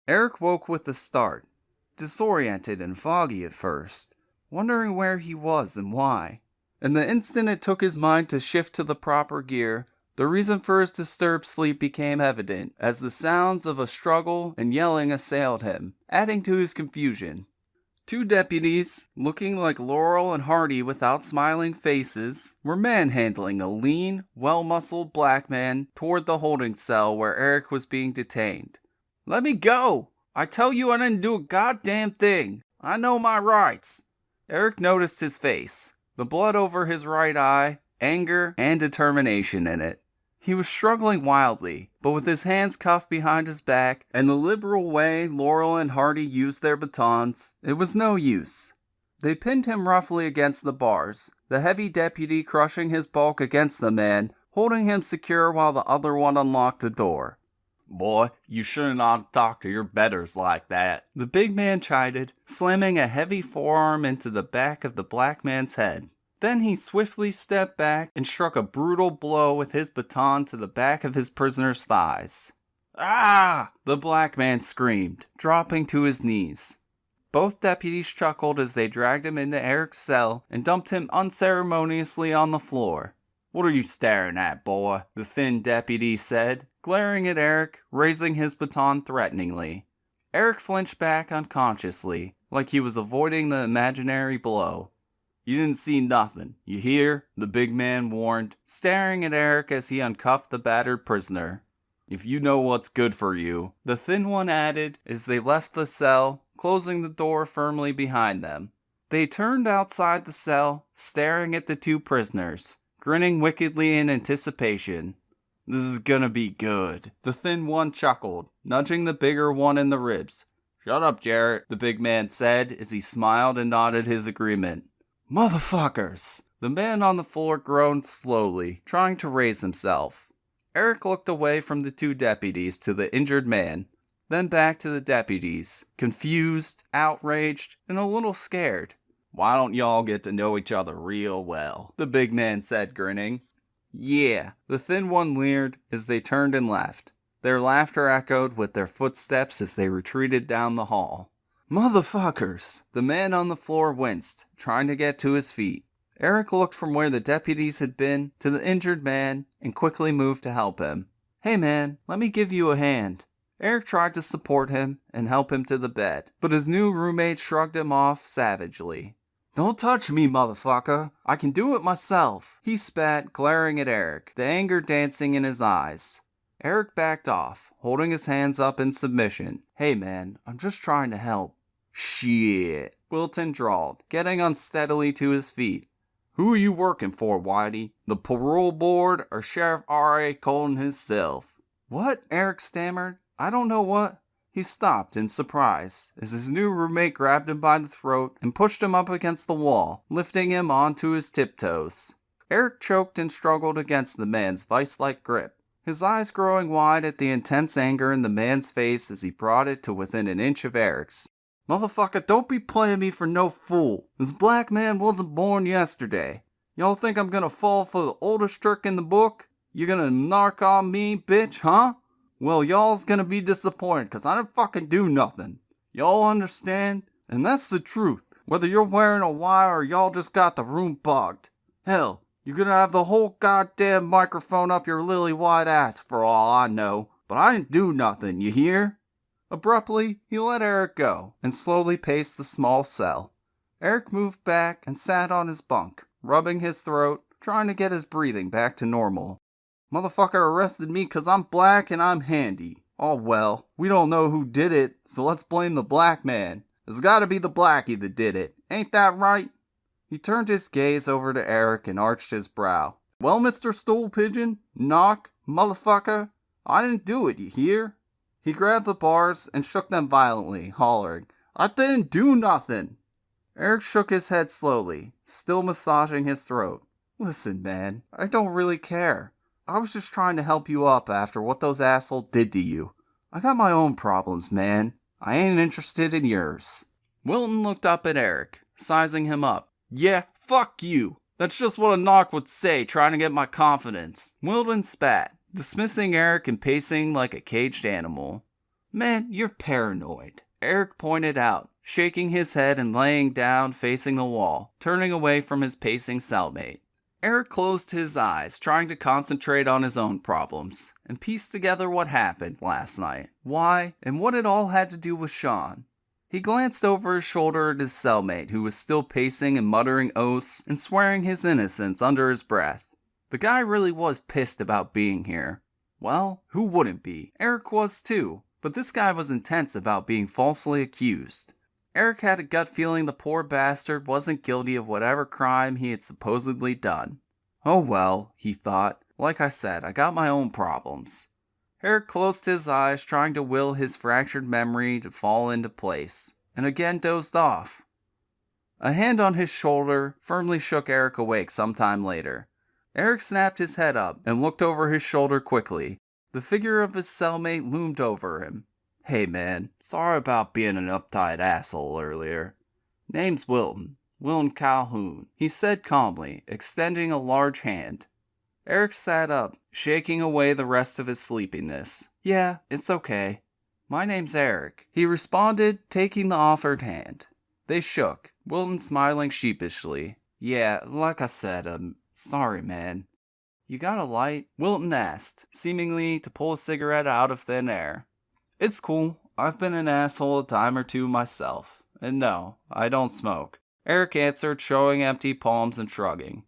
Eric woke with a start, disoriented and foggy at first, wondering where he was and why. And the instant it took his mind to shift to the proper gear, the reason for his disturbed sleep became evident as the sounds of a struggle and yelling assailed him, adding to his confusion. Two deputies, looking like Laurel and Hardy without smiling faces, were manhandling a lean, well-muscled black man toward the holding cell where Eric was being detained. "Let me go! I tell you I didn't do a goddamn thing! I know my rights!" Eric noticed his face, the blood over his right eye, anger and determination in it. He was struggling wildly, but with his hands cuffed behind his back and the liberal way Laurel and Hardy used their batons, it was no use. They pinned him roughly against the bars, the heavy deputy crushing his bulk against the man, holding him secure while the other one unlocked the door. "Boy, you should not talk to your betters like that," the big man chided, slamming a heavy forearm into the back of the black man's head. Then he swiftly stepped back and struck a brutal blow with his baton to the back of his prisoner's thighs. "Ah!" the black man screamed, dropping to his knees. Both deputies chuckled as they dragged him into Eric's cell and dumped him unceremoniously on the floor. "What are you staring at, boy?" the thin deputy said, glaring at Eric, raising his baton threateningly. Eric flinched back unconsciously, like he was avoiding the imaginary blow. "You didn't see nothing, you hear?" the big man warned, staring at Eric as he uncuffed the battered prisoner. "If you know what's good for you," the thin one added as they left the cell, closing the door firmly behind them. They turned outside the cell, staring at the two prisoners, grinning wickedly in anticipation. "This is gonna be good," the thin one chuckled, nudging the bigger one in the ribs. "Shut up, Jarrett," the big man said as he smiled and nodded his agreement. "Motherfuckers!" The man on the floor groaned slowly, trying to raise himself. Eric looked away from the two deputies to the injured man, then back to the deputies, confused, outraged, and a little scared. "Why don't y'all get to know each other real well?" the big man said, grinning. "Yeah," the thin one leered as they turned and left. Their laughter echoed with their footsteps as they retreated down the hall. "Motherfuckers!" The man on the floor winced, trying to get to his feet. Eric looked from where the deputies had been to the injured man and quickly moved to help him. "Hey man, let me give you a hand." Eric tried to support him and help him to the bed, but his new roommate shrugged him off savagely. "Don't touch me, motherfucker. I can do it myself," he spat, glaring at Eric, the anger dancing in his eyes. Eric backed off, holding his hands up in submission. "Hey man, I'm just trying to help." "Shit," Wilton drawled, getting unsteadily to his feet. "Who are you working for, Whitey? The parole board or Sheriff R.A. Colton himself?" "What?" Eric stammered. "I don't know what..." He stopped in surprise as his new roommate grabbed him by the throat and pushed him up against the wall, lifting him onto his tiptoes. Eric choked and struggled against the man's vice-like grip, his eyes growing wide at the intense anger in the man's face as he brought it to within an inch of Eric's. "Motherfucker, don't be playing me for no fool. This black man wasn't born yesterday. Y'all think I'm gonna fall for the oldest trick in the book? You gonna narc on me, bitch, huh? Well, y'all's gonna be disappointed, cause I didn't fucking do nothing. Y'all understand? And that's the truth, whether you're wearing a wire or y'all just got the room bugged. Hell, you're gonna have the whole goddamn microphone up your lily white ass for all I know, but I didn't do nothing, you hear?" Abruptly, he let Eric go and slowly paced the small cell. Eric moved back and sat on his bunk, rubbing his throat, trying to get his breathing back to normal. "Motherfucker arrested me 'cause I'm black and I'm handy. Oh well, we don't know who did it, so let's blame the black man. It's gotta be the blackie that did it. Ain't that right?" He turned his gaze over to Eric and arched his brow. "Well, Mr. Stool Pigeon, knock, motherfucker, I didn't do it, you hear?" He grabbed the bars and shook them violently, hollering, "I didn't do nothing!" Eric shook his head slowly, still massaging his throat. "Listen, man, I don't really care. I was just trying to help you up after what those assholes did to you. I got my own problems, man. I ain't interested in yours." Wilton looked up at Eric, sizing him up. "Yeah, fuck you. That's just what a knock would say, trying to get my confidence." Wilton spat, dismissing Eric and pacing like a caged animal. Man, you're paranoid, Eric pointed out, shaking his head and laying down facing the wall, turning away from his pacing cellmate. Eric closed his eyes, trying to concentrate on his own problems, and piece together what happened last night, why, and what it all had to do with Sean. He glanced over his shoulder at his cellmate, who was still pacing and muttering oaths and swearing his innocence under his breath. The guy really was pissed about being here. Well, who wouldn't be? Eric was too, but this guy was intense about being falsely accused. Eric had a gut feeling the poor bastard wasn't guilty of whatever crime he had supposedly done. Oh well, he thought. Like I said, I got my own problems. Eric closed his eyes, trying to will his fractured memory to fall into place, and again dozed off. A hand on his shoulder firmly shook Eric awake sometime later. Eric snapped his head up and looked over his shoulder quickly. The figure of his cellmate loomed over him. Hey man, sorry about being an uptight asshole earlier. Name's Wilton Calhoun, he said calmly, extending a large hand. Eric sat up, shaking away the rest of his sleepiness. Yeah, it's okay. My name's Eric, he responded, taking the offered hand. They shook, Wilton smiling sheepishly. Yeah, like I said, sorry man. You got a light? Wilton asked, seemingly to pull a cigarette out of thin air. It's cool. I've been an asshole a time or two myself. And no, I don't smoke. Eric answered, showing empty palms and shrugging.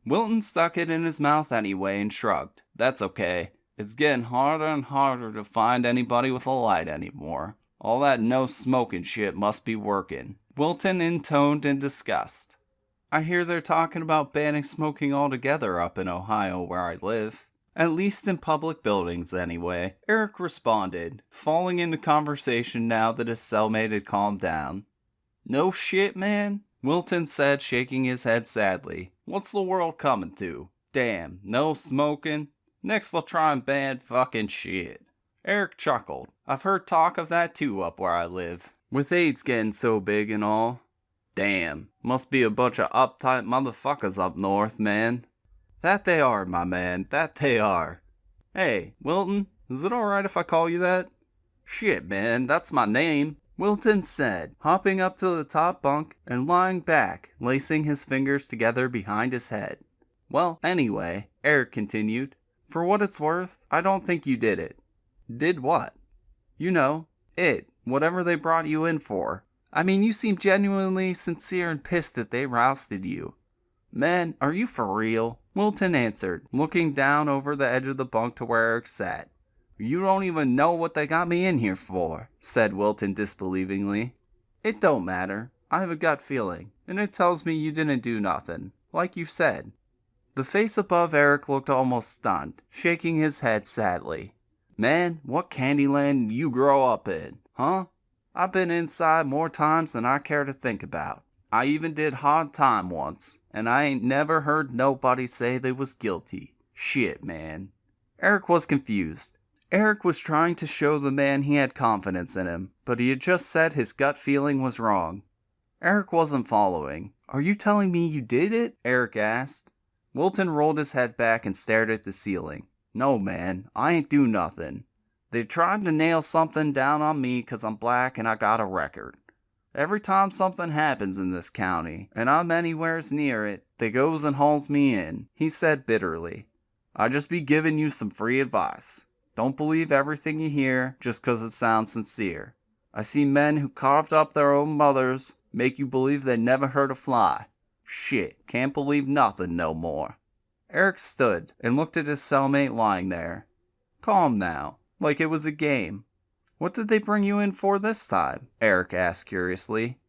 Wilton stuck it in his mouth anyway and shrugged. That's okay. It's getting harder and harder to find anybody with a light anymore. All that no smoking shit must be working. Wilton intoned in disgust. I hear they're talking about banning smoking altogether up in Ohio where I live. At least in public buildings, anyway, Eric responded, falling into conversation now that his cellmate had calmed down. No shit, man, Wilton said, shaking his head sadly. What's the world coming to? Damn, no smoking? Next they'll try and ban fucking shit. Eric chuckled. I've heard talk of that too up where I live. With AIDS getting so big and all. Damn, must be a bunch of uptight motherfuckers up north, man. That they are, my man, that they are. Hey, Wilton, is it alright if I call you that? Shit, man, that's my name, Wilton said, hopping up to the top bunk and lying back, lacing his fingers together behind his head. Well, anyway, Eric continued, for what it's worth, I don't think you did it. Did what? You know, whatever they brought you in for. I mean, you seem genuinely sincere and pissed that they rousted you. Man, are you for real? Wilton answered, looking down over the edge of the bunk to where Eric sat. You don't even know what they got me in here for, said Wilton disbelievingly. It don't matter. I have a gut feeling, and it tells me you didn't do nothing, like you said. The face above Eric looked almost stunned, shaking his head sadly. Man, what Candyland you grow up in, huh? I've been inside more times than I care to think about. I even did hard time once, and I ain't never heard nobody say they was guilty. Shit, man. Eric was confused. Eric was trying to show the man he had confidence in him, but he had just said his gut feeling was wrong. Eric wasn't following. Are you telling me you did it? Eric asked. Wilton rolled his head back and stared at the ceiling. No, man, I ain't do nothing. They tried to nail something down on me 'cause I'm black and I got a record. Every time something happens in this county, and I'm anywheres near it, they goes and hauls me in, he said bitterly. I just be giving you some free advice. Don't believe everything you hear just 'cause it sounds sincere. I see men who carved up their own mothers make you believe they never hurt a fly. Shit, can't believe nothing no more. Eric stood and looked at his cellmate lying there. Calm now, like it was a game. What did they bring you in for this time? Eric asked curiously.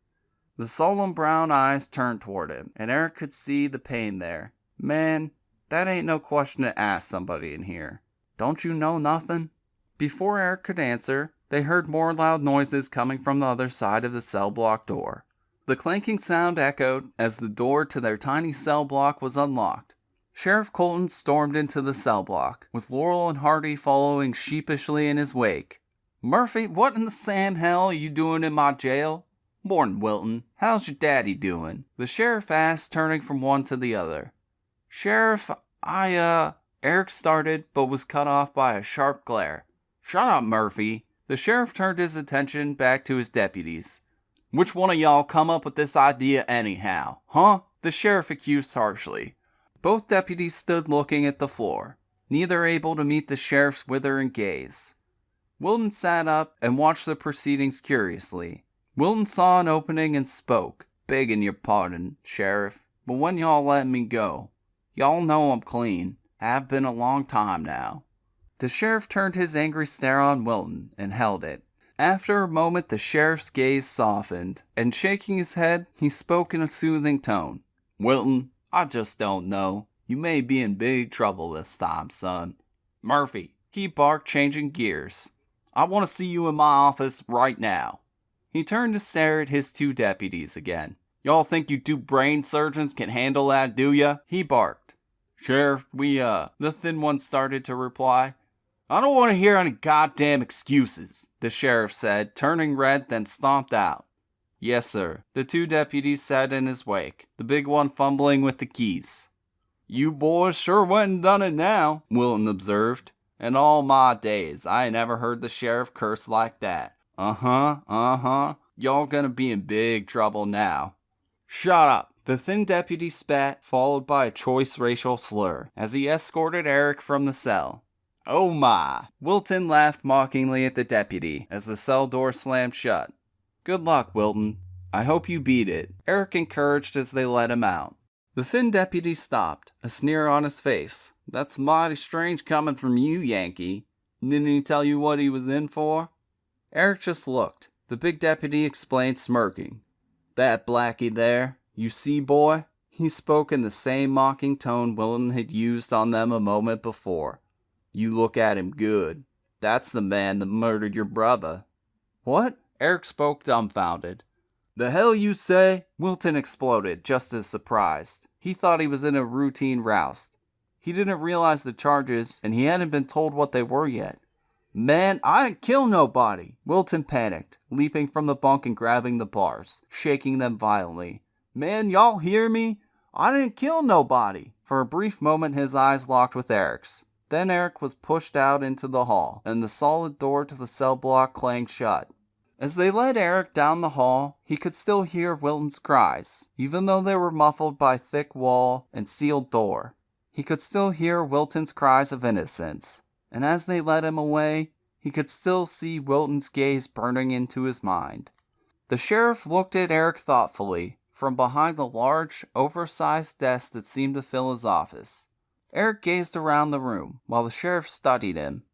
The solemn brown eyes turned toward him, and Eric could see the pain there. Man, that ain't no question to ask somebody in here. Don't you know nothing? Before Eric could answer, they heard more loud noises coming from the other side of the cell block door. The clanking sound echoed as the door to their tiny cell block was unlocked. Sheriff Colton stormed into the cell block, with Laurel and Hardy following sheepishly in his wake. Murphy, what in the Sam hell are you doing in my jail? Morning, Wilton. How's your daddy doing? The sheriff asked, turning from one to the other. Sheriff, Eric started, but was cut off by a sharp glare. Shut up, Murphy. The sheriff turned his attention back to his deputies. Which one of y'all come up with this idea anyhow, huh? The sheriff accused harshly. Both deputies stood looking at the floor, neither able to meet the sheriff's withering gaze. Wilton sat up and watched the proceedings curiously. Wilton saw an opening and spoke. "Begging your pardon, Sheriff, but when y'all let me go, y'all know I'm clean. Have been a long time now." The sheriff turned his angry stare on Wilton and held it. After a moment, the sheriff's gaze softened, and shaking his head, he spoke in a soothing tone. "Wilton, I just don't know. You may be in big trouble this time, son. Murphy," he barked, changing gears. "I want to see you in my office right now." He turned to stare at his two deputies again. "Y'all think you two brain surgeons can handle that, do ya?" he barked. "Sheriff, the thin one started to reply. "I don't want to hear any goddamn excuses," the sheriff said, turning red, then stomped out. "Yes, sir," the two deputies said in his wake, the big one fumbling with the keys. "You boys sure went and done it now," Wilton observed. "In all my days, I ain't never heard the sheriff curse like that. Y'all gonna be in big trouble now." "Shut up," the thin deputy spat, followed by a choice racial slur, as he escorted Eric from the cell. "Oh my!" Wilton laughed mockingly at the deputy as the cell door slammed shut. "Good luck, Wilton. I hope you beat it," Eric encouraged as they let him out. The thin deputy stopped, a sneer on his face. "That's mighty strange coming from you, Yankee. Didn't he tell you what he was in for?" Eric just looked. The big deputy explained, smirking. "That Blackie there, you see, boy?" He spoke in the same mocking tone Wilton had used on them a moment before. "You look at him good. That's the man that murdered your brother." "What?" Eric spoke dumbfounded. "The hell you say?" Wilton exploded, just as surprised. He thought he was in a routine roust. He didn't realize the charges, and he hadn't been told what they were yet. "Man, I didn't kill nobody!" Wilton panicked, leaping from the bunk and grabbing the bars, shaking them violently. "Man, y'all hear me? I didn't kill nobody!" For a brief moment his eyes locked with Eric's. Then Eric was pushed out into the hall, and the solid door to the cell block clanged shut. As they led Eric down the hall, he could still hear Wilton's cries, even though they were muffled by thick wall and sealed door. He could still hear Wilton's cries of innocence, and as they led him away, he could still see Wilton's gaze burning into his mind. The sheriff looked at Eric thoughtfully, from behind the large, oversized desk that seemed to fill his office. Eric gazed around the room, while the sheriff studied him.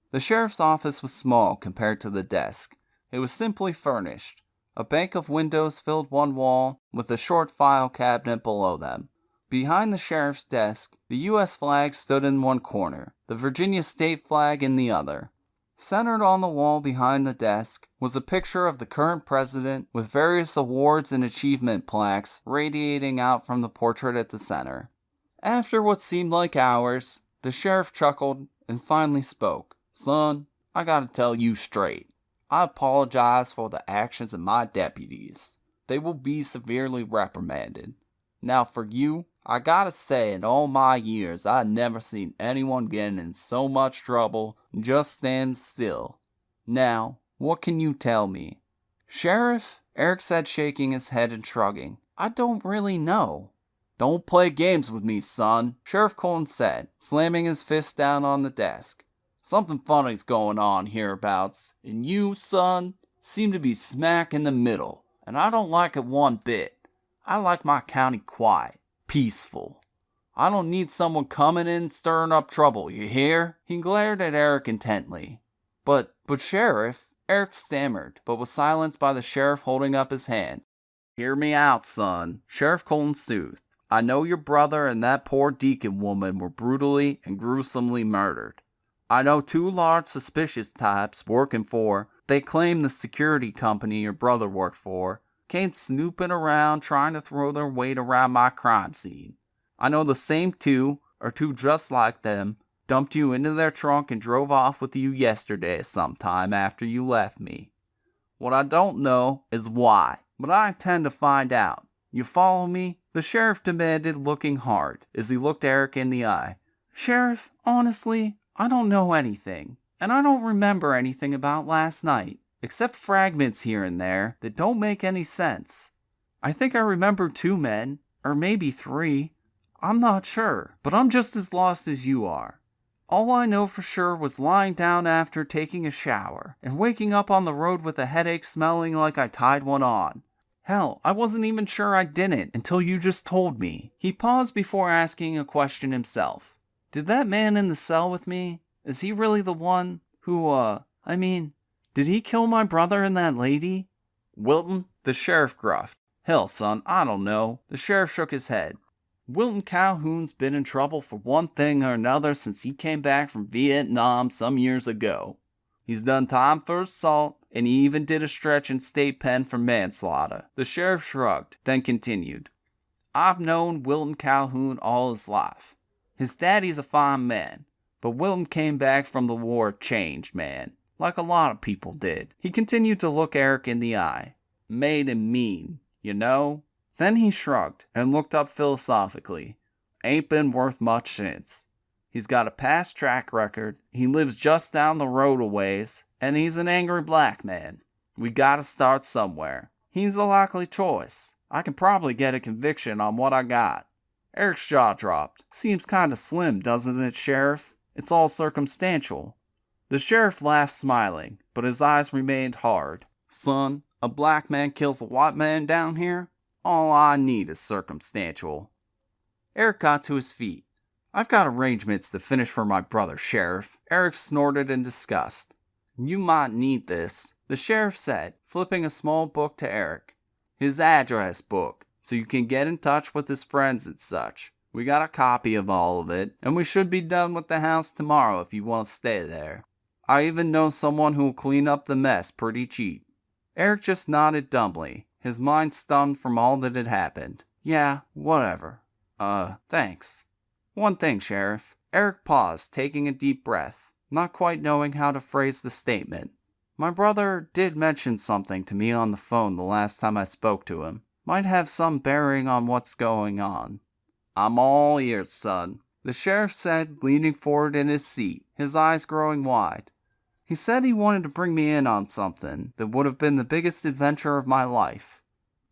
The sheriff's office was small compared to the desk. It was simply furnished. A bank of windows filled one wall, with a short file cabinet below them. Behind the sheriff's desk, the U.S. flag stood in one corner, the Virginia state flag in the other. Centered on the wall behind the desk was a picture of the current president with various awards and achievement plaques radiating out from the portrait at the center. After what seemed like hours, the sheriff chuckled and finally spoke. "Son, I gotta tell you straight. I apologize for the actions of my deputies. They will be severely reprimanded. Now for you, I gotta say in all my years I've never seen anyone getting in so much trouble just stand still. Now, what can you tell me?" "Sheriff," Eric said, shaking his head and shrugging, "I don't really know." "Don't play games with me, son," Sheriff Colton said, slamming his fist down on the desk. "Something funny's going on hereabouts, and you, son, seem to be smack in the middle, and I don't like it one bit. I like my county quiet, peaceful. I don't need someone coming in stirring up trouble, you hear?" He glared at Eric intently. But Sheriff," Eric stammered, but was silenced by the sheriff holding up his hand. "Hear me out, son," Sheriff Colton soothed. "I know your brother and that poor deacon woman were brutally and gruesomely murdered. I know two large suspicious types working for, they claim the security company your brother worked for, came snooping around trying to throw their weight around my crime scene. I know the same two, or two just like them, dumped you into their trunk and drove off with you yesterday sometime after you left me. What I don't know is why, but I intend to find out. You follow me?" The sheriff demanded, looking hard, as he looked Eric in the eye. "Sheriff, honestly, I don't know anything. And I don't remember anything about last night, except fragments here and there that don't make any sense. I think I remember 2 men, or maybe 3. I'm not sure, but I'm just as lost as you are. All I know for sure was lying down after taking a shower, and waking up on the road with a headache smelling like I tied one on. Hell, I wasn't even sure I didn't until you just told me. He paused before asking a question himself. Did that man in the cell with me, is he really the one who, did he kill my brother and that lady? Wilton, the sheriff gruffed. Hell, son, I don't know. The sheriff shook his head. Wilton Calhoun's been in trouble for one thing or another since he came back from Vietnam some years ago. He's done time for assault, and he even did a stretch in state pen for manslaughter. The sheriff shrugged, then continued. I've known Wilton Calhoun all his life. His daddy's a fine man, but Wilton came back from the war a changed man, like a lot of people did. He continued to look Eric in the eye. Made him mean, you know? Then he shrugged and looked up philosophically. Ain't been worth much since. He's got a past track record, he lives just down the road a ways, and he's an angry black man. We gotta start somewhere. He's the likely choice. I can probably get a conviction on what I got. Eric's jaw dropped. Seems kinda slim, doesn't it, Sheriff? It's all circumstantial. The sheriff laughed, smiling, but his eyes remained hard. Son, a black man kills a white man down here? All I need is circumstantial. Eric got to his feet. I've got arrangements to finish for my brother, Sheriff. Eric snorted in disgust. You might need this, the sheriff said, flipping a small book to Eric. His address book, so you can get in touch with his friends and such. We got a copy of all of it, and we should be done with the house tomorrow if you want to stay there. I even know someone who will clean up the mess pretty cheap. Eric just nodded dumbly, his mind stunned from all that had happened. Yeah, whatever. Thanks. One thing, Sheriff. Eric paused, taking a deep breath, not quite knowing how to phrase the statement. My brother did mention something to me on the phone the last time I spoke to him. Might have some bearing on what's going on. I'm all ears, son, the sheriff said, leaning forward in his seat, his eyes growing wide. He said he wanted to bring me in on something that would have been the biggest adventure of my life.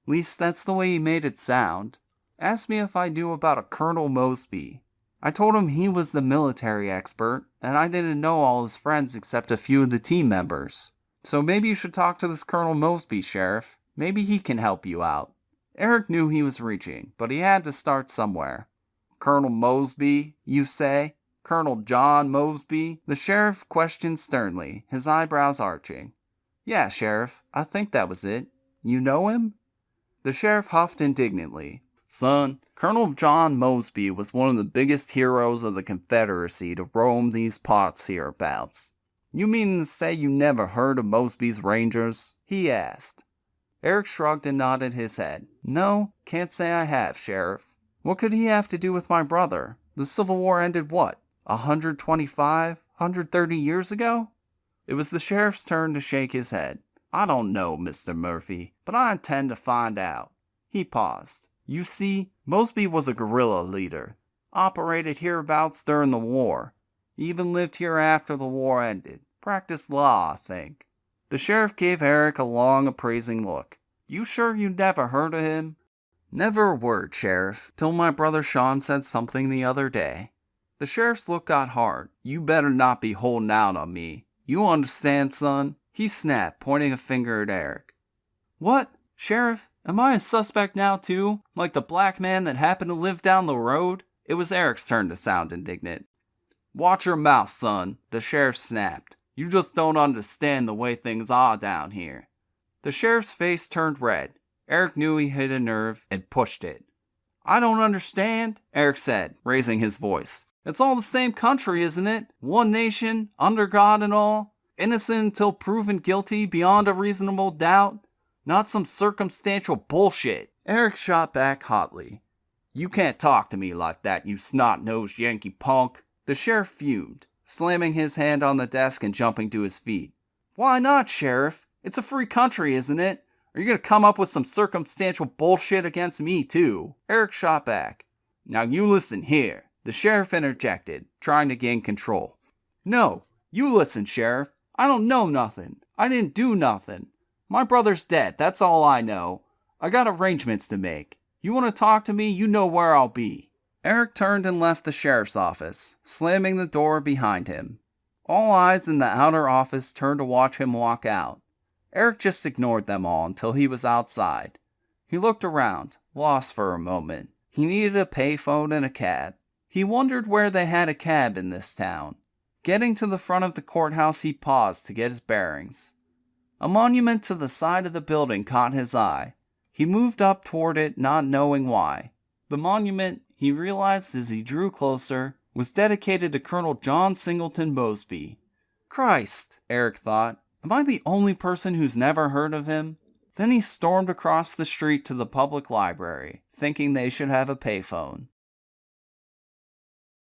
At least that's the way he made it sound. Asked me if I knew about a Colonel Mosby. I told him he was the military expert, and I didn't know all his friends except a few of the team members. So maybe you should talk to this Colonel Mosby, Sheriff. Maybe he can help you out. Eric knew he was reaching, but he had to start somewhere. Colonel Mosby, you say? Colonel John Mosby? The sheriff questioned sternly, his eyebrows arching. Yeah, Sheriff, I think that was it. You know him? The sheriff huffed indignantly. Son, Colonel John Mosby was one of the biggest heroes of the Confederacy to roam these parts hereabouts. You mean to say you never heard of Mosby's Rangers? He asked. Eric shrugged and nodded his head. No, can't say I have, Sheriff. What could he have to do with my brother? The Civil War ended what, 125, 130 years ago? It was the sheriff's turn to shake his head. I don't know, Mr. Murphy, but I intend to find out. He paused. You see, Mosby was a guerrilla leader. Operated hereabouts during the war. Even lived here after the war ended. Practiced law, I think. The sheriff gave Eric a long, appraising look. You sure you never heard of him? Never a word, Sheriff, till my brother Sean said something the other day. The sheriff's look got hard. You better not be holding out on me. You understand, son? He snapped, pointing a finger at Eric. What? Sheriff, am I a suspect now, too? Like the black man that happened to live down the road? It was Eric's turn to sound indignant. Watch your mouth, son, the sheriff snapped. You just don't understand the way things are down here. The sheriff's face turned red. Eric knew he hit a nerve and pushed it. I don't understand, Eric said, raising his voice. It's all the same country, isn't it? One nation, under God and all. Innocent until proven guilty beyond a reasonable doubt. Not some circumstantial bullshit. Eric shot back hotly. You can't talk to me like that, you snot-nosed Yankee punk. The sheriff fumed, slamming his hand on the desk and jumping to his feet. Why not, Sheriff? It's a free country, isn't it? Are you going to come up with some circumstantial bullshit against me, too? Eric shot back. Now you listen here, the sheriff interjected, trying to gain control. No, You listen, Sheriff. I don't know nothing. I didn't do nothing. My brother's dead, that's all I know. I got arrangements to make. You want to talk to me, you know where I'll be. Eric turned and left the sheriff's office, slamming the door behind him. All eyes in the outer office turned to watch him walk out. Eric just ignored them all until he was outside. He looked around, lost for a moment. He needed a payphone and a cab. He wondered where they had a cab in this town. Getting to the front of the courthouse, he paused to get his bearings. A monument to the side of the building caught his eye. He moved up toward it, not knowing why. The monument, he realized as he drew closer, was dedicated to Colonel John Singleton Mosby. Christ, Eric thought, am I the only person who's never heard of him? Then he stormed across the street to the public library, thinking they should have a payphone.